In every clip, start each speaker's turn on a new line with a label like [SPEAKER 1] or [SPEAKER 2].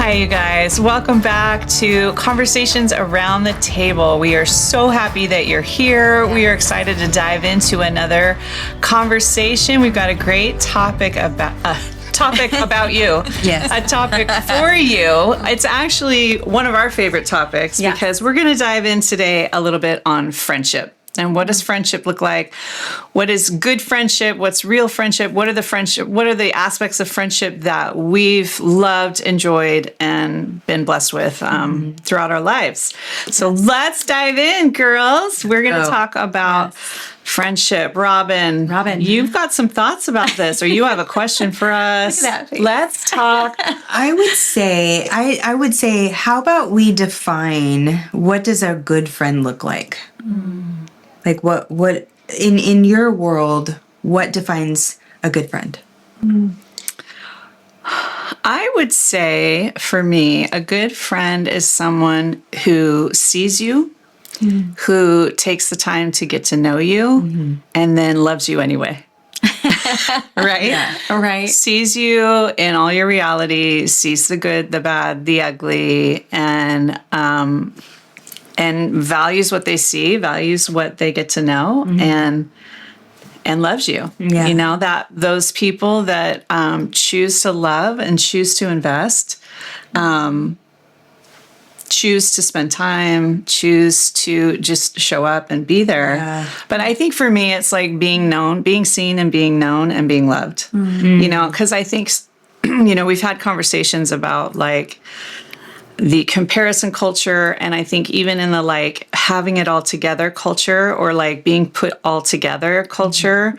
[SPEAKER 1] Hi, you guys. Welcome back to Conversations Around the Table. We are so happy that you're here. We are excited to dive into another conversation. We've got a great topic about you.
[SPEAKER 2] Yes.
[SPEAKER 1] A topic for you. It's actually one of our favorite topics because we're going to dive in today a little bit on friendship. And what does friendship look like? What is good friendship? What's real friendship? What are the aspects of friendship that we've loved, enjoyed, and been blessed with throughout our lives? So let's dive in, girls. We're going to talk about friendship. Robin, you've got some thoughts about this, or you have a question for us. Let's talk.
[SPEAKER 2] I would say, how about we define what does a good friend look like? Like what in your world, what defines a good friend?
[SPEAKER 1] I would say for me, a good friend is someone who sees you, who takes the time to get to know you, and then loves you anyway. Right?
[SPEAKER 2] Yeah.
[SPEAKER 3] Right.
[SPEAKER 1] Sees you in all your reality, sees the good, the bad, the ugly, and values what they see, values what they get to know, and loves you.
[SPEAKER 2] Yeah.
[SPEAKER 1] You know, that those people that choose to love and choose to invest, choose to spend time, choose to just show up and be there.
[SPEAKER 2] Yeah.
[SPEAKER 1] But I think for me, it's like being known, being seen and being known and being loved, you know, because I think, you know, we've had conversations about like the comparison culture. And I think even in the like having it all together culture, or like being put all together culture,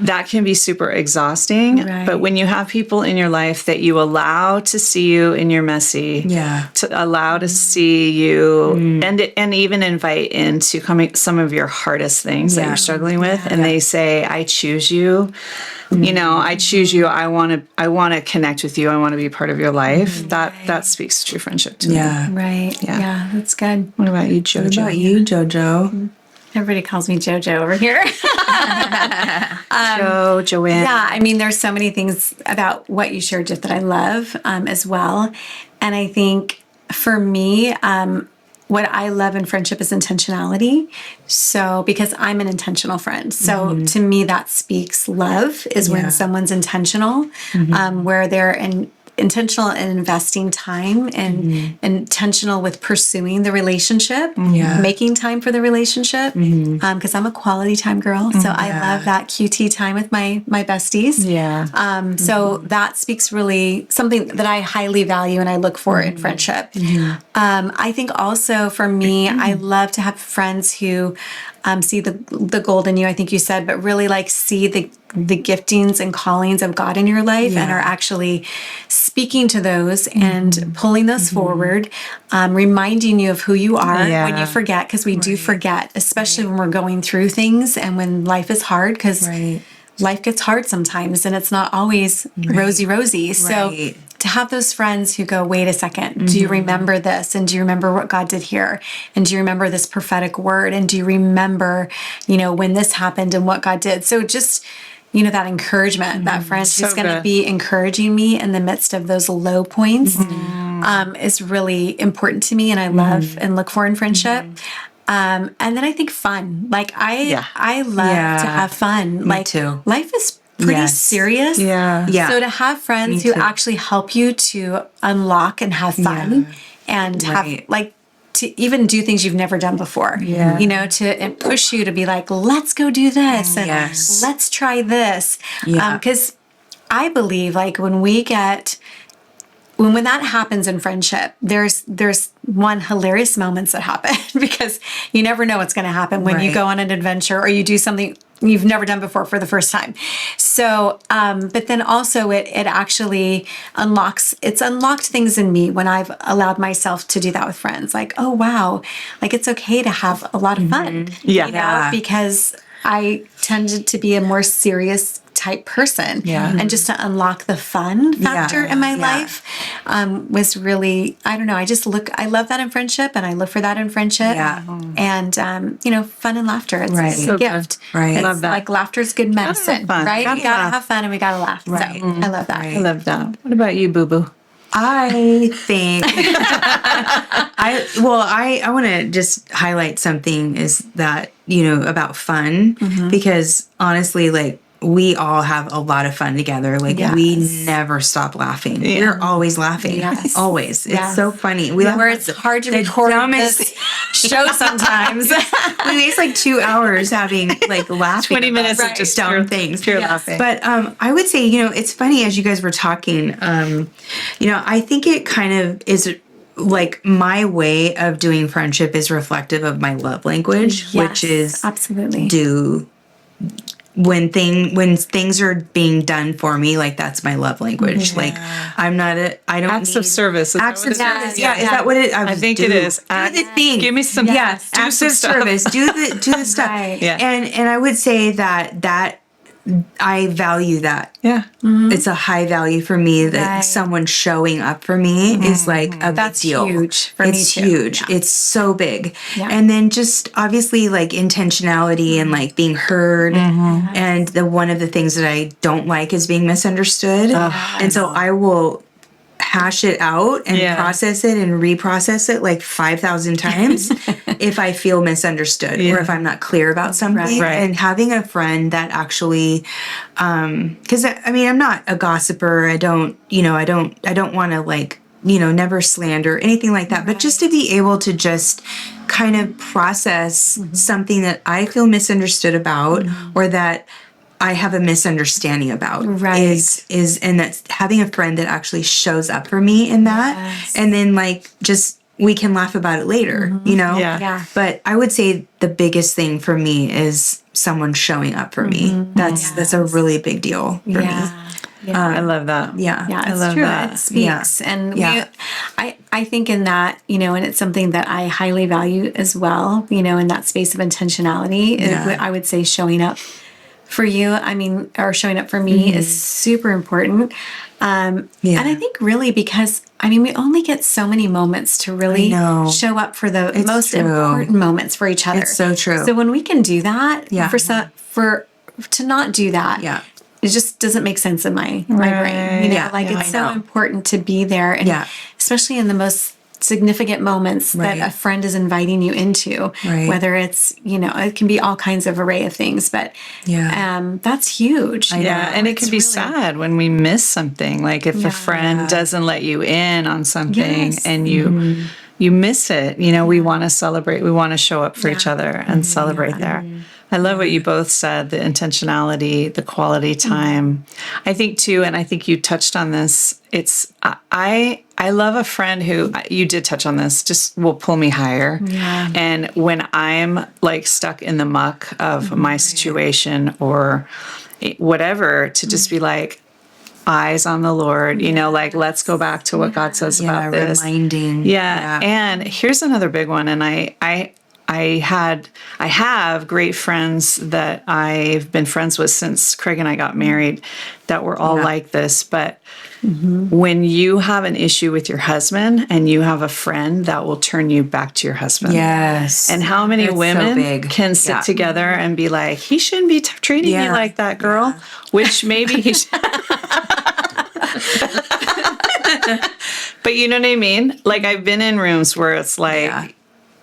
[SPEAKER 1] that can be super exhausting.
[SPEAKER 3] Right.
[SPEAKER 1] But when you have people in your life that you allow to see you in your messy, to allow to see you and even invite into some of your hardest things that you're struggling with. And they say, I choose you. You know, I choose you. I want to connect with you. I want to be part of your life. That speaks to true friendship to me.
[SPEAKER 3] Right. Yeah, that's good.
[SPEAKER 1] What about you, Jojo?
[SPEAKER 2] What about you, Jojo?
[SPEAKER 3] Everybody calls me Jojo over here.
[SPEAKER 1] Joanne.
[SPEAKER 3] Yeah, I mean, there's so many things about what you shared, Jeff, that I love as well. And I think for me, what I love in friendship is intentionality. So, because I'm an intentional friend. So to me, that speaks love is when someone's intentional, where they're intentional in investing time and intentional with pursuing the relationship, making time for the relationship. Because I'm a quality time girl. So I love that QT time with my besties. So that speaks really something that I highly value and I look for in friendship. I think also for me, I love to have friends who see the gold in you, I think you said, but really like see the giftings and callings of God in your life and are actually speaking to those and pulling those forward, reminding you of who you are when you forget, because we do forget, especially when we're going through things and when life is hard, because life gets hard sometimes and it's not always rosy. So to have those friends who go, wait a second, do you remember this? And do you remember what God did here? And do you remember this prophetic word? And do you remember, you know, when this happened and what God did? So just, you know, that encouragement, that friend who's going to be encouraging me in the midst of those low points is really important to me. And I love and look for in friendship. And then I think fun. Like I love to have fun.
[SPEAKER 2] Me too.
[SPEAKER 3] Life is pretty serious. So to have friends who actually help you to unlock and have fun and have like to even do things you've never done before, you know, to push you to be like, let's go do this and let's try this. Because I believe like when that happens in friendship, there's one hilarious moments that happen because you never know what's going to happen when you go on an adventure or you do something you've never done before for the first time. So, but then also it actually unlocked things in me when I've allowed myself to do that with friends. Like, oh, wow, like it's okay to have a lot of fun, you know, because I tended to be a more serious type person. And just to unlock the fun factor in my life was really, I don't know, I love that in friendship and I look for that in friendship. And, you know, fun and laughter. It's a gift.
[SPEAKER 1] I love that.
[SPEAKER 3] Like laughter's good medicine, right? We gotta have fun and we gotta laugh. So I love that.
[SPEAKER 1] I love that. What about you, Boo Boo?
[SPEAKER 2] I think I want to just highlight something is that, about fun, because honestly, like, we all have a lot of fun together. Like, we never stop laughing. We're always laughing.
[SPEAKER 3] Yes.
[SPEAKER 2] Always. It's
[SPEAKER 3] Yes.
[SPEAKER 2] so funny. We laugh
[SPEAKER 3] Where
[SPEAKER 2] at
[SPEAKER 3] it's hard to record this show sometimes.
[SPEAKER 2] we waste like 2 hours having like laughing.
[SPEAKER 1] 20 minutes
[SPEAKER 2] about
[SPEAKER 1] of just
[SPEAKER 2] dumb
[SPEAKER 1] pure,
[SPEAKER 2] things.
[SPEAKER 1] pure laughing.
[SPEAKER 2] But I would say, it's funny as you guys were talking, I think it kind of is like my way of doing friendship is reflective of my love language, which is
[SPEAKER 3] absolutely
[SPEAKER 2] when things are being done for me, like that's my love language. Like I don't
[SPEAKER 1] acts of service.
[SPEAKER 2] Acts of service.
[SPEAKER 3] is?
[SPEAKER 2] Is that what it?
[SPEAKER 1] I think it is.
[SPEAKER 2] Do the thing.
[SPEAKER 1] Give me some.
[SPEAKER 2] Do
[SPEAKER 1] Acts
[SPEAKER 2] some
[SPEAKER 1] of
[SPEAKER 2] service. Do the stuff.
[SPEAKER 3] Right.
[SPEAKER 1] Yeah.
[SPEAKER 2] And I would say that I value that.
[SPEAKER 1] Yeah.
[SPEAKER 2] It's a high value for me that
[SPEAKER 3] Right.
[SPEAKER 2] someone showing up for me is like a
[SPEAKER 3] That's
[SPEAKER 2] big deal.
[SPEAKER 3] huge for me
[SPEAKER 2] It's
[SPEAKER 3] too.
[SPEAKER 2] huge.
[SPEAKER 3] Yeah.
[SPEAKER 2] It's so big.
[SPEAKER 3] Yeah.
[SPEAKER 2] And then just obviously like intentionality and like being heard. And one of the things that I don't like is being misunderstood. And so I will hash it out and process it and reprocess it like 5,000 times if I feel misunderstood or if I'm not clear about something.
[SPEAKER 1] Right.
[SPEAKER 2] And having a friend that actually, because I mean, I'm not a gossiper. I don't want to like, never slander, anything like that. But just to be able to just kind of process something that I feel misunderstood about or that I have a misunderstanding about is and that's having a friend that actually shows up for me in that, and then like just we can laugh about it later,
[SPEAKER 1] Yeah.
[SPEAKER 2] But I would say the biggest thing for me is someone showing up for me. That's a really big deal for me.
[SPEAKER 1] I love that.
[SPEAKER 2] Yeah.
[SPEAKER 3] Yeah,
[SPEAKER 1] I
[SPEAKER 3] it's
[SPEAKER 1] love
[SPEAKER 3] true.
[SPEAKER 1] that.
[SPEAKER 3] It speaks.
[SPEAKER 2] Yeah.
[SPEAKER 3] And
[SPEAKER 2] Yeah.
[SPEAKER 3] I think in that, and it's something that I highly value as well, in that space of intentionality. I would say showing up for you, or showing up for me is super important. And I think really because, we only get so many moments to really show up for the most important moments for each other.
[SPEAKER 2] It's so true.
[SPEAKER 3] So when we can do that, to not do that, it just doesn't make sense in my brain. It's so important to be there, and especially in the most significant moments that a friend is inviting you into, whether it's, it can be all kinds of array of things, but that's huge.
[SPEAKER 1] Yeah, and it can be sad when we miss something. Like if a friend doesn't let you in on something and you miss it, we want to celebrate. We want to show up for each other and celebrate there. I love what you both said, the intentionality, the quality time. I think too, and I think you touched on this, I love a friend who, you did touch on this, just will pull me higher.
[SPEAKER 3] Yeah.
[SPEAKER 1] And when I'm like stuck in the muck of my situation or whatever, to just be like, eyes on the Lord, like, let's go back to what God says about this.
[SPEAKER 2] Reminding.
[SPEAKER 1] Yeah. And here's another big one. And I have great friends that I've been friends with since Craig and I got married that were all like this. But when you have an issue with your husband and you have a friend that will turn you back to your husband.
[SPEAKER 2] Yes.
[SPEAKER 1] And how many women can sit together and be like, he shouldn't be treating you like that, girl, which maybe he should. But you know what I mean? Like I've been in rooms where it's like,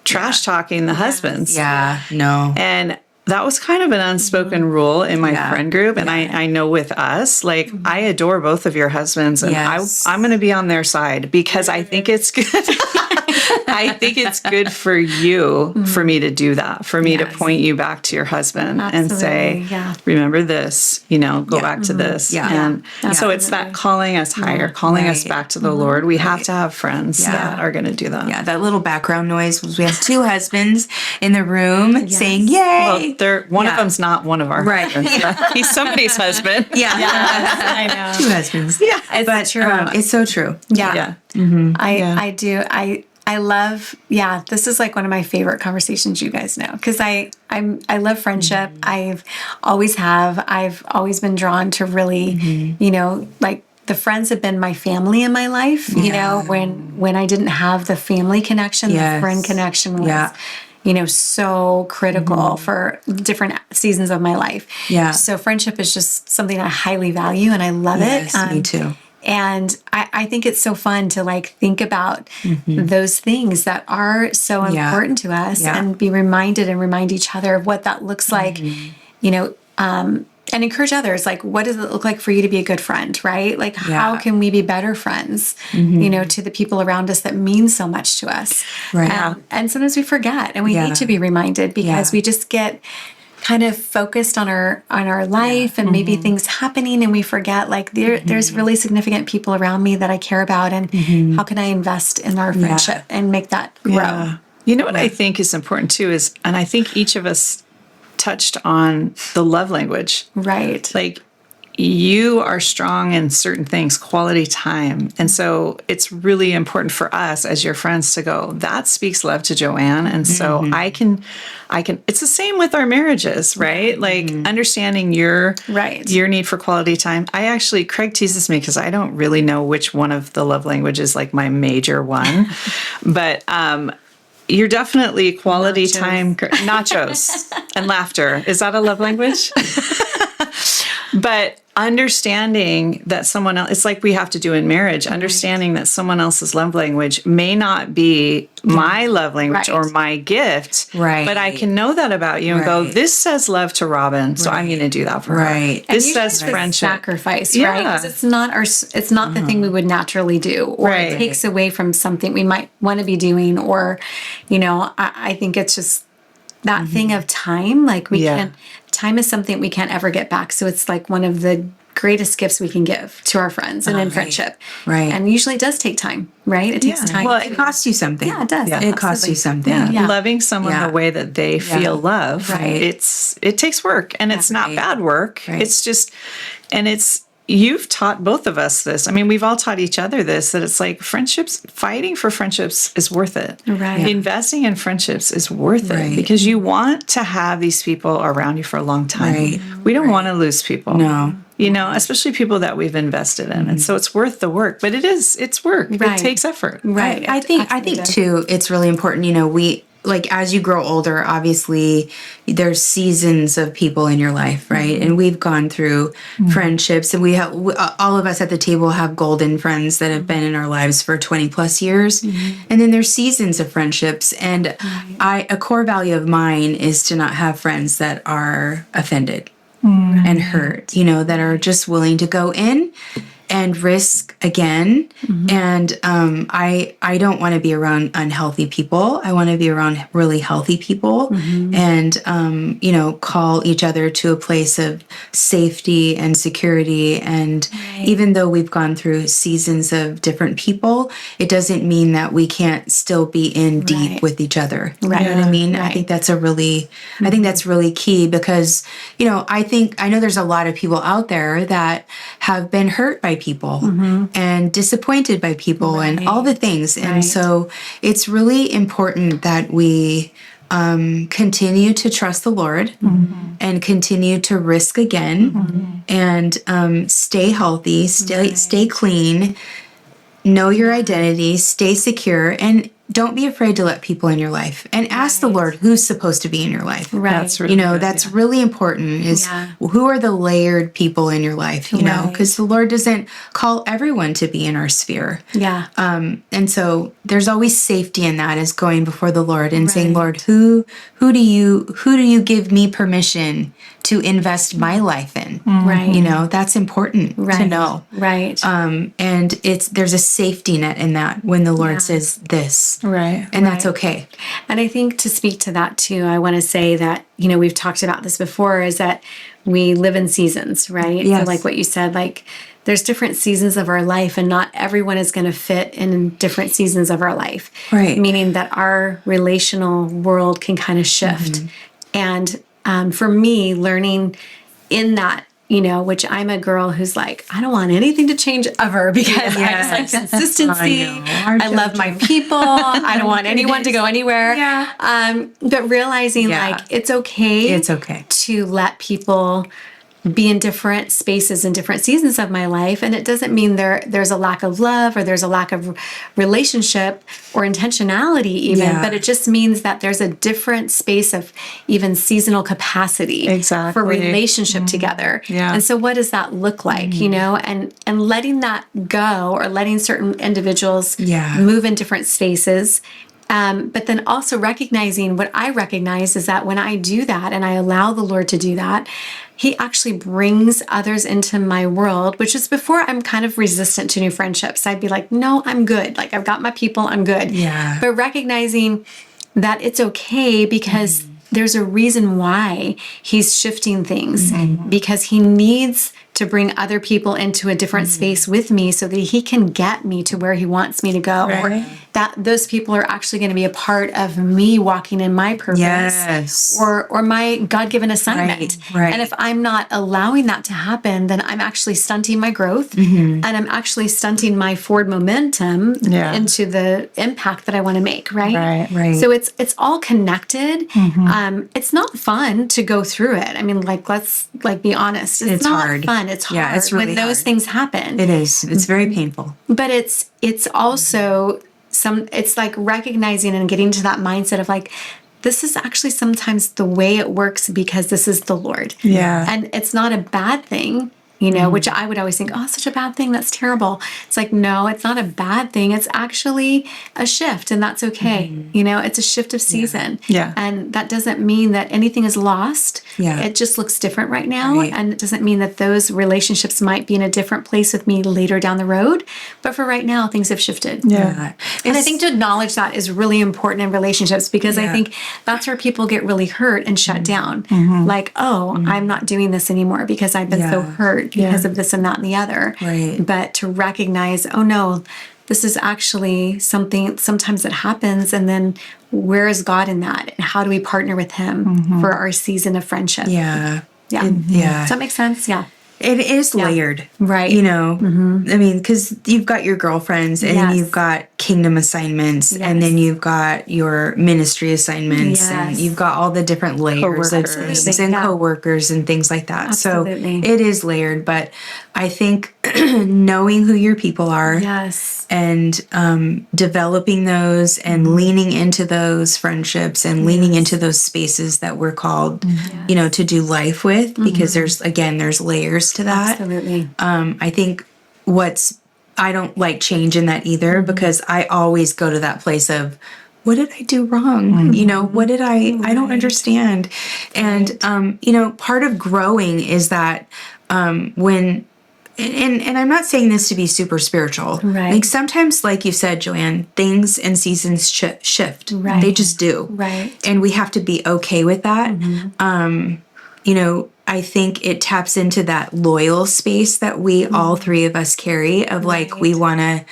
[SPEAKER 1] trash talking the husbands.
[SPEAKER 2] Yeah, no.
[SPEAKER 1] And that was kind of an unspoken rule in my friend group. And I know with us, like, I adore both of your husbands. And I'm going to be on their side because I think it's good. I think it's good for you, for me to do that, for me to point you back to your husband and say, remember this, go back to this. And so it's that calling us higher, calling us back to the Lord. We have to have friends that are going to do that.
[SPEAKER 2] Yeah, that little background noise was we have two husbands in the room saying, yay.
[SPEAKER 1] Well, one of them's not one of our husbands. He's somebody's husband.
[SPEAKER 3] I know.
[SPEAKER 2] Two husbands.
[SPEAKER 3] Yeah, it's true.
[SPEAKER 2] It's so true.
[SPEAKER 3] Yeah. I do. I love, this is like one of my favorite conversations, you guys know, because I love friendship. I've always been drawn to really, like the friends have been my family in my life, when I didn't have the family connection, the friend connection was, so critical for different seasons of my life. Yeah. So friendship is just something I highly value and I love it.
[SPEAKER 2] Me too.
[SPEAKER 3] And I think it's so fun to like think about those things that are so important to us and be reminded and remind each other of what that looks like, you know, and encourage others. Like, what does it look like for you to be a good friend, right? Like, how can we be better friends, you know, to the people around us that mean so much to us?
[SPEAKER 2] Right.
[SPEAKER 3] And sometimes we forget and we need to be reminded because we just get kind of focused on our life and maybe things happening, and we forget like there's really significant people around me that I care about, and how can I invest in our friendship and make that grow?
[SPEAKER 1] Yeah. You know what I think is important too is, and I think each of us touched on the love language.
[SPEAKER 3] Right.
[SPEAKER 1] Like, you are strong in certain things, quality time. And so it's really important for us as your friends to go, that speaks love to Joanne. And so I can, it's the same with our marriages, right? Like understanding your need for quality time. Craig teases me because I don't really know which one of the love languages, like my major one, but, you're definitely quality time, nachos and laughter. Is that a love language? But understanding that someone else, it's like we have to do in marriage, understanding that someone else's love language may not be my love language or my gift, but I can know that about you and go, this says love to Robin, so I'm going to do that for her. This says friendship.
[SPEAKER 3] Sacrifice, right? Because it's not the thing we would naturally do, or it takes away from something we might want to be doing, or, you know, I think it's just that thing of time. Like time is something we can't ever get back. So it's like one of the greatest gifts we can give to our friends and in friendship. Right. And usually it does take time, right? It takes time.
[SPEAKER 2] Well, it costs you something.
[SPEAKER 3] Yeah, it does.
[SPEAKER 2] Yeah, it costs you something.
[SPEAKER 1] Loving someone the way that they feel love. It takes work, and it's not bad work. It's just, and you've taught both of us this. I mean, we've all taught each other this, that it's like fighting for friendships is worth it. Right. Investing in friendships is worth it because you want to have these people around you for a long time. Right. We don't want to lose people. No. You know, especially people that we've invested in. And so it's worth the work, but it's work. It takes effort.
[SPEAKER 2] Right. I think too, it's really important, you know, like as you grow older, obviously there's seasons of people in your life, right? And we've gone through friendships, and all of us at the table have golden friends that have been in our lives for 20 plus years. And then there's seasons of friendships. And a core value of mine is to not have friends that are offended and hurt, you know, that are just willing to go in and risk again. And I don't want to be around unhealthy people. I want to be around really healthy people and, you know, call each other to a place of safety and security. And even though we've gone through seasons of different people, it doesn't mean that we can't still be in deep with each other. You know what I mean? I think that's really key because, you know, I know there's a lot of people out there that have been hurt by people and disappointed by people and all the things. And so it's really important that we continue to trust the Lord and continue to risk again and stay healthy, stay clean, know your identity, stay secure, and don't be afraid to let people in your life and ask the Lord who's supposed to be in your life.
[SPEAKER 3] Right.
[SPEAKER 1] That's really good,
[SPEAKER 2] that's really important is who are the layered people in your life, you know, because the Lord doesn't call everyone to be in our sphere. Yeah. And so there's always safety in that, is going before the Lord and saying, Lord, who do you give me permission to invest my life in? Right. You know, that's important to know. Right. And there's a safety net in that when the Lord says this. Right. And that's okay.
[SPEAKER 3] And I think to speak to that too, I want to say that, you know, we've talked about this before, is that we live in seasons, right? Yes. So like what you said, like there's different seasons of our life, and not everyone is going to fit in different seasons of our life. Right. Meaning that our relational world can kind of shift. And for me, learning in that, you know, which I'm a girl who's like, I don't want anything to change ever because I just like consistency. I love my people. I don't want anyone to go anywhere. But realizing like it's okay.
[SPEAKER 2] It's okay
[SPEAKER 3] to let people be in different spaces and different seasons of my life. And it doesn't mean there's a lack of love or there's a lack of relationship or intentionality even, but it just means that there's a different space of even seasonal capacity for relationship together. And so what does that look like, you know, and letting that go, or letting certain individuals move in different spaces. But then also recognizing, what I recognize is that when I do that and I allow the Lord to do that, He actually brings others into my world, which is before I'm kind of resistant to new friendships. I'd be like, no, I'm good. Like, I've got my people, I'm good. But recognizing that it's okay, because there's a reason why He's shifting things, because He needs to bring other people into a different space with me so that He can get me to where He wants me to go. Or that those people are actually going to be a part of me walking in my purpose or my God-given assignment. And if I'm not allowing that to happen, then I'm actually stunting my growth, and I'm actually stunting my forward momentum into the impact that I want to make. So it's all connected. It's not fun to go through it. I mean, let's be honest. It's not hard. Fun. It's hard. It's really when those things happen.
[SPEAKER 2] It is. It's very painful.
[SPEAKER 3] But it's also it's like recognizing and getting to that mindset of like, this is actually sometimes the way it works because this is the Lord. And it's not a bad thing. You know, which I would always think, oh, such a bad thing. That's terrible. It's like, no, it's not a bad thing. It's actually a shift, and that's okay. You know, it's a shift of season. And that doesn't mean that anything is lost. It just looks different right now. And it doesn't mean that those relationships might be in a different place with me later down the road. But for right now, things have shifted. And I think to acknowledge that is really important in relationships, because I think that's where people get really hurt and shut down. Like, oh, I'm not doing this anymore because I've been so hurt because of this and that and the other. But to recognize, oh no, this is actually something sometimes that happens, and then where is God in that? And how do we partner with Him for our season of friendship? Does that make sense?
[SPEAKER 2] It is layered,
[SPEAKER 3] right?
[SPEAKER 2] You know, I mean, because you've got your girlfriends, and then you've got kingdom assignments, and then you've got your ministry assignments, and you've got all the different layers of things, and coworkers and things like that. So it is layered, but I think knowing who your people are, and developing those, and leaning into those friendships, and leaning into those spaces that we're called, you know, to do life with, because there's layers to that. I think I don't like change in that either, because I always go to that place of, what did I do wrong? You know, what did I don't understand. And, you know, part of growing is that when, and I'm not saying this to be super spiritual. Like sometimes, like you said, Joanne, things and seasons shift. They just do. And we have to be okay with that. You know, I think it taps into that loyal space that we all three of us carry of like, we want to,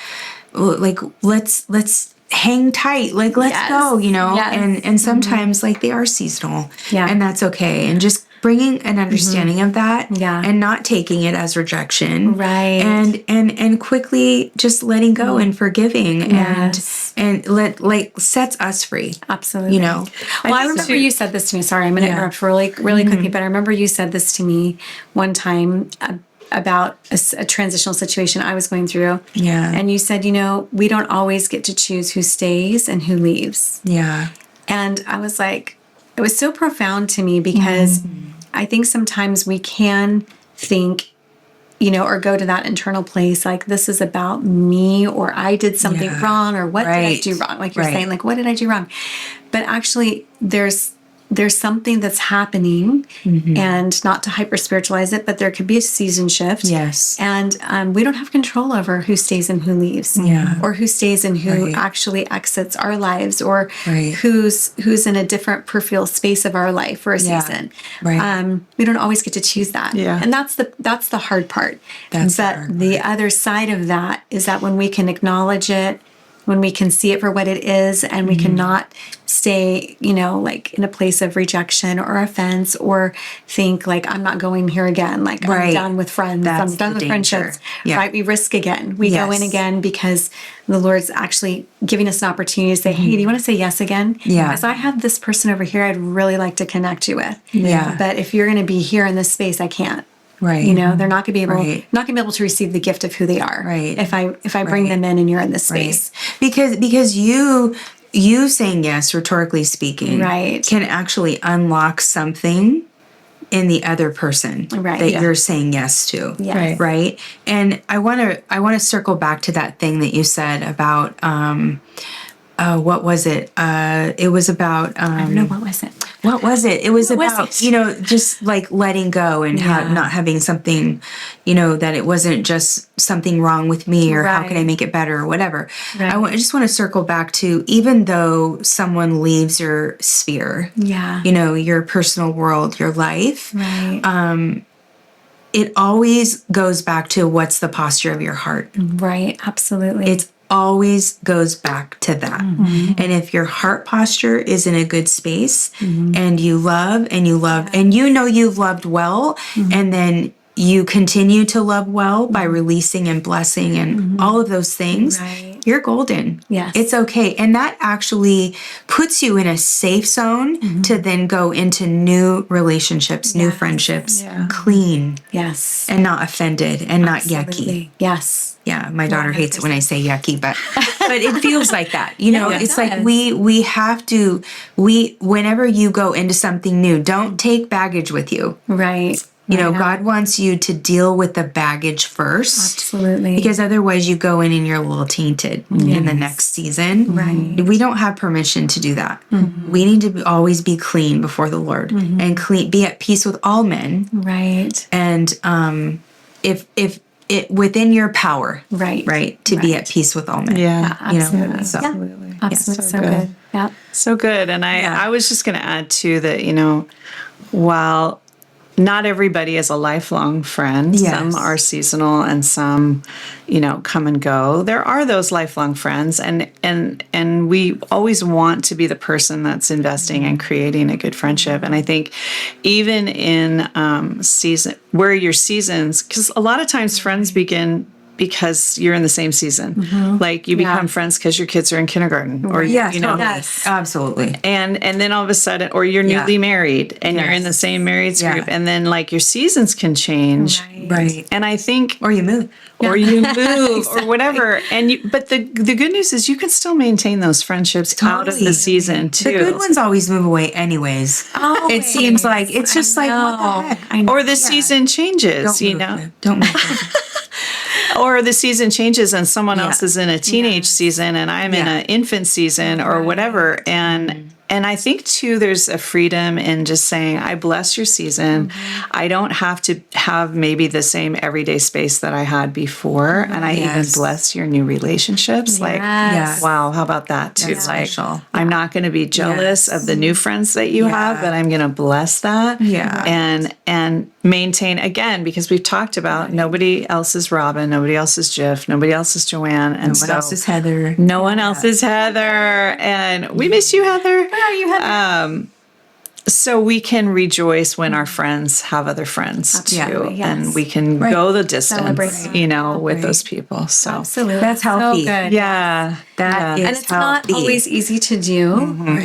[SPEAKER 2] like, let's hang tight, like, let's go, you know, and sometimes like they are seasonal, and that's okay. And just bringing an understanding of that, and not taking it as rejection, and quickly just letting go and forgiving, and sets us free.
[SPEAKER 3] Absolutely.
[SPEAKER 2] You know,
[SPEAKER 3] well, I remember you said this to me. Sorry, I'm going to interrupt really quickly, but I remember you said this to me one time about a transitional situation I was going through. And you said, you know, we don't always get to choose who stays and who leaves. And I was like, it was so profound to me, because I think sometimes we can think, you know, or go to that internal place, like, this is about me, or I did something wrong, or what did I do wrong? Like you're saying, like, what did I do wrong? But actually, there's something that's happening, and not to hyper spiritualize it, but there could be a season shift. And we don't have control over who stays and who leaves, or who stays and who actually exits our lives, or who's in a different peripheral space of our life for a season. We don't always get to choose that. And that's the hard part. The other side of that is that when we can acknowledge it, when we can see it for what it is, and we cannot stay, you know, like in a place of rejection or offense, or think like, I'm not going here again. Like, I'm done with friends. I'm done with friendships. We risk again. We go in again because the Lord's actually giving us an opportunity to say, hey, do you want to say yes again? Because I have this person over here I'd really like to connect you with. But if you're going to be here in this space, I can't.
[SPEAKER 2] Right.
[SPEAKER 3] You know, they're not going to be able,
[SPEAKER 2] Right.
[SPEAKER 3] not going to be able to receive the gift of who they are.
[SPEAKER 2] Right.
[SPEAKER 3] If I bring them in and you're in this space.
[SPEAKER 2] Because you saying yes, rhetorically speaking,
[SPEAKER 3] Right.
[SPEAKER 2] can actually unlock something in the other person
[SPEAKER 3] Right.
[SPEAKER 2] that
[SPEAKER 3] Yeah.
[SPEAKER 2] you're saying yes to.
[SPEAKER 3] Yes.
[SPEAKER 2] Right. And I want to circle back to that thing that you said about, what was it? It was about,
[SPEAKER 3] I don't know, what was it?
[SPEAKER 2] what was it? It was
[SPEAKER 3] What was
[SPEAKER 2] about,
[SPEAKER 3] it?
[SPEAKER 2] you know, just like letting go and not having something, you know, that it wasn't just something wrong with me or how can I
[SPEAKER 3] Right.
[SPEAKER 2] make it better or whatever.
[SPEAKER 3] Right.
[SPEAKER 2] I just want to circle back to, even though someone leaves your sphere,
[SPEAKER 3] Yeah.
[SPEAKER 2] you know, your personal world, your life,
[SPEAKER 3] Right.
[SPEAKER 2] it always goes back to what's the posture of your heart.
[SPEAKER 3] Right. Absolutely.
[SPEAKER 2] It always goes back to that. And if your heart posture is in a good space and you love and you know you've loved well, and then you continue to love well by releasing and blessing and all of those things,
[SPEAKER 3] Right.
[SPEAKER 2] you're golden.
[SPEAKER 3] Yes.
[SPEAKER 2] It's okay. And that actually puts you in a safe zone to then go into new relationships, new friendships, clean
[SPEAKER 3] Yes.
[SPEAKER 2] and not offended and not yucky.
[SPEAKER 3] Absolutely. Yes.
[SPEAKER 2] Yeah, my daughter hates it when I say yucky, but it feels like that. You know,
[SPEAKER 3] Yeah, it
[SPEAKER 2] it's like
[SPEAKER 3] does.
[SPEAKER 2] we have to whenever you go into something new, don't take baggage with you.
[SPEAKER 3] Right.
[SPEAKER 2] You know,
[SPEAKER 3] Right.
[SPEAKER 2] God wants you to deal with the baggage first.
[SPEAKER 3] Absolutely.
[SPEAKER 2] Because otherwise you go in and you're a little tainted in the next season.
[SPEAKER 3] Right.
[SPEAKER 2] We don't have permission to do that. We need to always be clean before the Lord and be at peace with all men.
[SPEAKER 3] Right.
[SPEAKER 2] And if it within your power,
[SPEAKER 3] Right.
[SPEAKER 2] to be at peace with all men.
[SPEAKER 1] Yeah.
[SPEAKER 2] You know,
[SPEAKER 3] Absolutely.
[SPEAKER 2] so.
[SPEAKER 3] Yeah. Absolutely. So
[SPEAKER 1] good.
[SPEAKER 3] good. Yeah.
[SPEAKER 1] So good. And I was just going to add too that, you know, while not everybody is a lifelong friend,
[SPEAKER 2] Yes.
[SPEAKER 1] some are seasonal and some, you know, come and go. There are those lifelong friends, and we always want to be the person that's investing and creating a good friendship. And I think even in season where your seasons, because a lot of times friends begin because you're in the same season. Like you become friends because your kids are in kindergarten, or
[SPEAKER 2] Yes,
[SPEAKER 1] you know,
[SPEAKER 2] absolutely.
[SPEAKER 1] and then all of a sudden, or you're newly married and you're in the same married group, and then like your seasons can change,
[SPEAKER 2] Right.
[SPEAKER 1] And I think,
[SPEAKER 2] Or you move.
[SPEAKER 1] or you move, or whatever. But the good news is you can still maintain those friendships out of the
[SPEAKER 2] Totally.
[SPEAKER 1] season too.
[SPEAKER 2] The good ones always move away anyways. It seems like it's just like what the heck?
[SPEAKER 1] Or the season changes,
[SPEAKER 2] Don't
[SPEAKER 1] you
[SPEAKER 2] move,
[SPEAKER 1] know.
[SPEAKER 2] man. Don't move.
[SPEAKER 1] Or the season changes and someone else is in a teenage season and I'm in an infant season or whatever. And I think too, there's a freedom in just saying, I bless your season. I don't have to have maybe the same everyday space that I had before. And I even bless your new relationships. Like, wow, how about that too?
[SPEAKER 2] That's
[SPEAKER 1] like,
[SPEAKER 2] special.
[SPEAKER 1] I'm not going to be jealous of the new friends that you have, but I'm going to bless that. And maintain, again, because we've talked about nobody else is Robin, nobody else is Jiff, nobody else is Joanne, and
[SPEAKER 2] No one else is Heather.
[SPEAKER 1] no one else is Heather. And we miss you, Heather.
[SPEAKER 3] Where are you, Heather?
[SPEAKER 1] So we can rejoice when our friends have other friends too.
[SPEAKER 3] Absolutely, yes.
[SPEAKER 1] And we can go the distance,
[SPEAKER 3] Celebrate.
[SPEAKER 1] you know, with those people. So
[SPEAKER 3] Absolutely.
[SPEAKER 2] That's healthy.
[SPEAKER 3] So good.
[SPEAKER 1] yeah.
[SPEAKER 2] That is
[SPEAKER 3] And it's not
[SPEAKER 2] healthy.
[SPEAKER 3] always easy to do,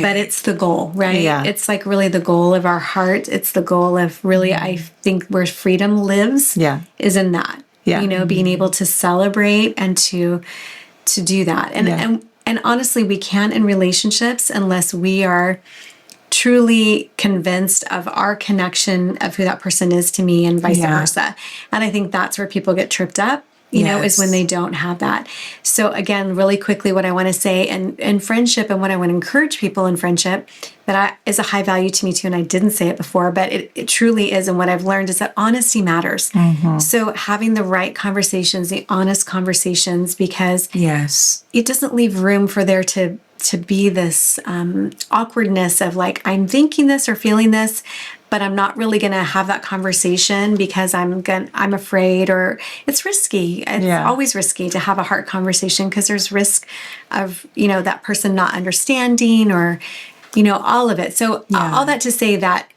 [SPEAKER 3] but it's the goal, right?
[SPEAKER 1] Yeah.
[SPEAKER 3] It's like really the goal of our heart. It's the goal of really, I think, where freedom lives is in that.
[SPEAKER 1] Yeah.
[SPEAKER 3] You know, being able to celebrate and to do that. And honestly, we can't in relationships unless we are truly convinced of our connection of who that person is to me and vice versa. And I think that's where people get tripped up, you know, is when they don't have that. So again, really quickly, what I want to say in friendship and what I want to encourage people in friendship that is a high value to me too. And I didn't say it before, but it truly is. And what I've learned is that honesty matters. So having the right conversations, the honest conversations, because it doesn't leave room for there to be this awkwardness of like, I'm thinking this or feeling this, but I'm not really going to have that conversation because I'm afraid, or it's risky. It's always risky to have a hard conversation because there's risk of, you know, that person not understanding or, you know, all of it. So all that to say that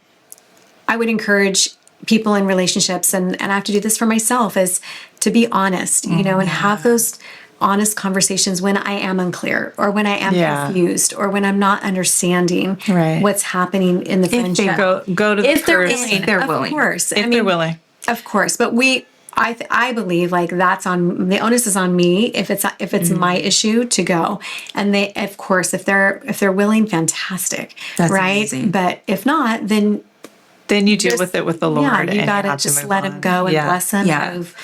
[SPEAKER 3] I would encourage people in relationships, and I have to do this for myself, is to be honest, you know, and have those honest conversations when I am unclear or when I am confused or when I'm not understanding what's happening in the friendship.
[SPEAKER 1] Go to the
[SPEAKER 3] if they're
[SPEAKER 1] person.
[SPEAKER 3] willing,
[SPEAKER 2] If they're
[SPEAKER 3] of
[SPEAKER 2] willing.
[SPEAKER 3] course.
[SPEAKER 1] If they're willing.
[SPEAKER 3] Of course, but I believe like that's on the onus is on me if it's my issue to go, and they of course if they're willing, fantastic,
[SPEAKER 2] That's
[SPEAKER 3] right?
[SPEAKER 2] amazing.
[SPEAKER 3] But if not, then
[SPEAKER 1] you deal with it with the Lord.
[SPEAKER 3] yeah, you
[SPEAKER 1] and
[SPEAKER 3] gotta
[SPEAKER 1] have to
[SPEAKER 3] just
[SPEAKER 1] move
[SPEAKER 3] let
[SPEAKER 1] on.
[SPEAKER 3] him go and
[SPEAKER 1] Yeah.
[SPEAKER 3] bless him,
[SPEAKER 2] Yeah.
[SPEAKER 3] move,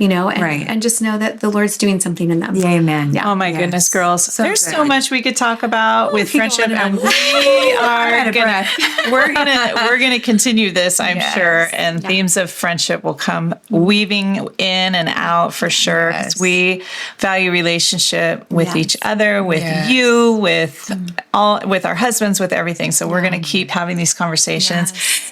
[SPEAKER 3] and,
[SPEAKER 2] Right.
[SPEAKER 3] and just know that the Lord's doing something in them.
[SPEAKER 2] Yeah, amen.
[SPEAKER 3] Yeah.
[SPEAKER 1] Oh my goodness, girls! There's
[SPEAKER 2] good.
[SPEAKER 1] so much we could talk about with
[SPEAKER 3] keep
[SPEAKER 1] friendship,
[SPEAKER 3] going
[SPEAKER 1] and
[SPEAKER 3] on.
[SPEAKER 1] we are
[SPEAKER 2] out of
[SPEAKER 1] gonna
[SPEAKER 2] breath.
[SPEAKER 1] we're gonna continue this, I'm
[SPEAKER 2] Yes.
[SPEAKER 1] sure, and themes of friendship will come weaving in and out for sure. 'Cause
[SPEAKER 2] Yes.
[SPEAKER 1] we value relationship with
[SPEAKER 3] Yes.
[SPEAKER 1] each other, with
[SPEAKER 2] Yes.
[SPEAKER 1] you, with with our husbands, with everything. So we're gonna keep having these conversations.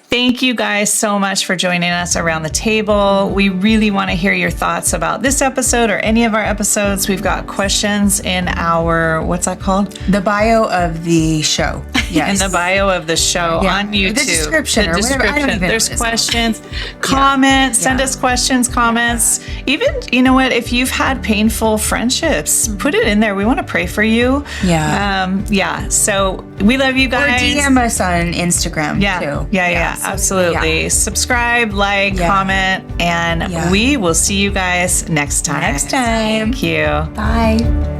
[SPEAKER 1] Thank you guys so much for joining us around the table. We really want to hear your thoughts about this episode or any of our episodes. We've got questions in our, what's that called?
[SPEAKER 2] The bio of the show. Yes.
[SPEAKER 1] In the bio of the show
[SPEAKER 2] Yeah.
[SPEAKER 1] on YouTube.
[SPEAKER 2] The description or whatever. I don't even know
[SPEAKER 1] There's
[SPEAKER 2] what it's called.
[SPEAKER 1] questions. Comment. Send us questions, comments. Even, you know what, if you've had painful friendships, put it in there. We want to pray for you.
[SPEAKER 2] Yeah.
[SPEAKER 1] So we love you
[SPEAKER 2] Or
[SPEAKER 1] guys.
[SPEAKER 2] DM us on Instagram
[SPEAKER 1] Yeah,
[SPEAKER 2] too.
[SPEAKER 1] yeah,
[SPEAKER 2] So,
[SPEAKER 1] absolutely.
[SPEAKER 2] yeah.
[SPEAKER 1] Subscribe, like,
[SPEAKER 2] Yeah.
[SPEAKER 1] comment, and
[SPEAKER 2] Yeah.
[SPEAKER 1] we will see you guys next time.
[SPEAKER 2] Next time.
[SPEAKER 1] Thank you.
[SPEAKER 2] Bye.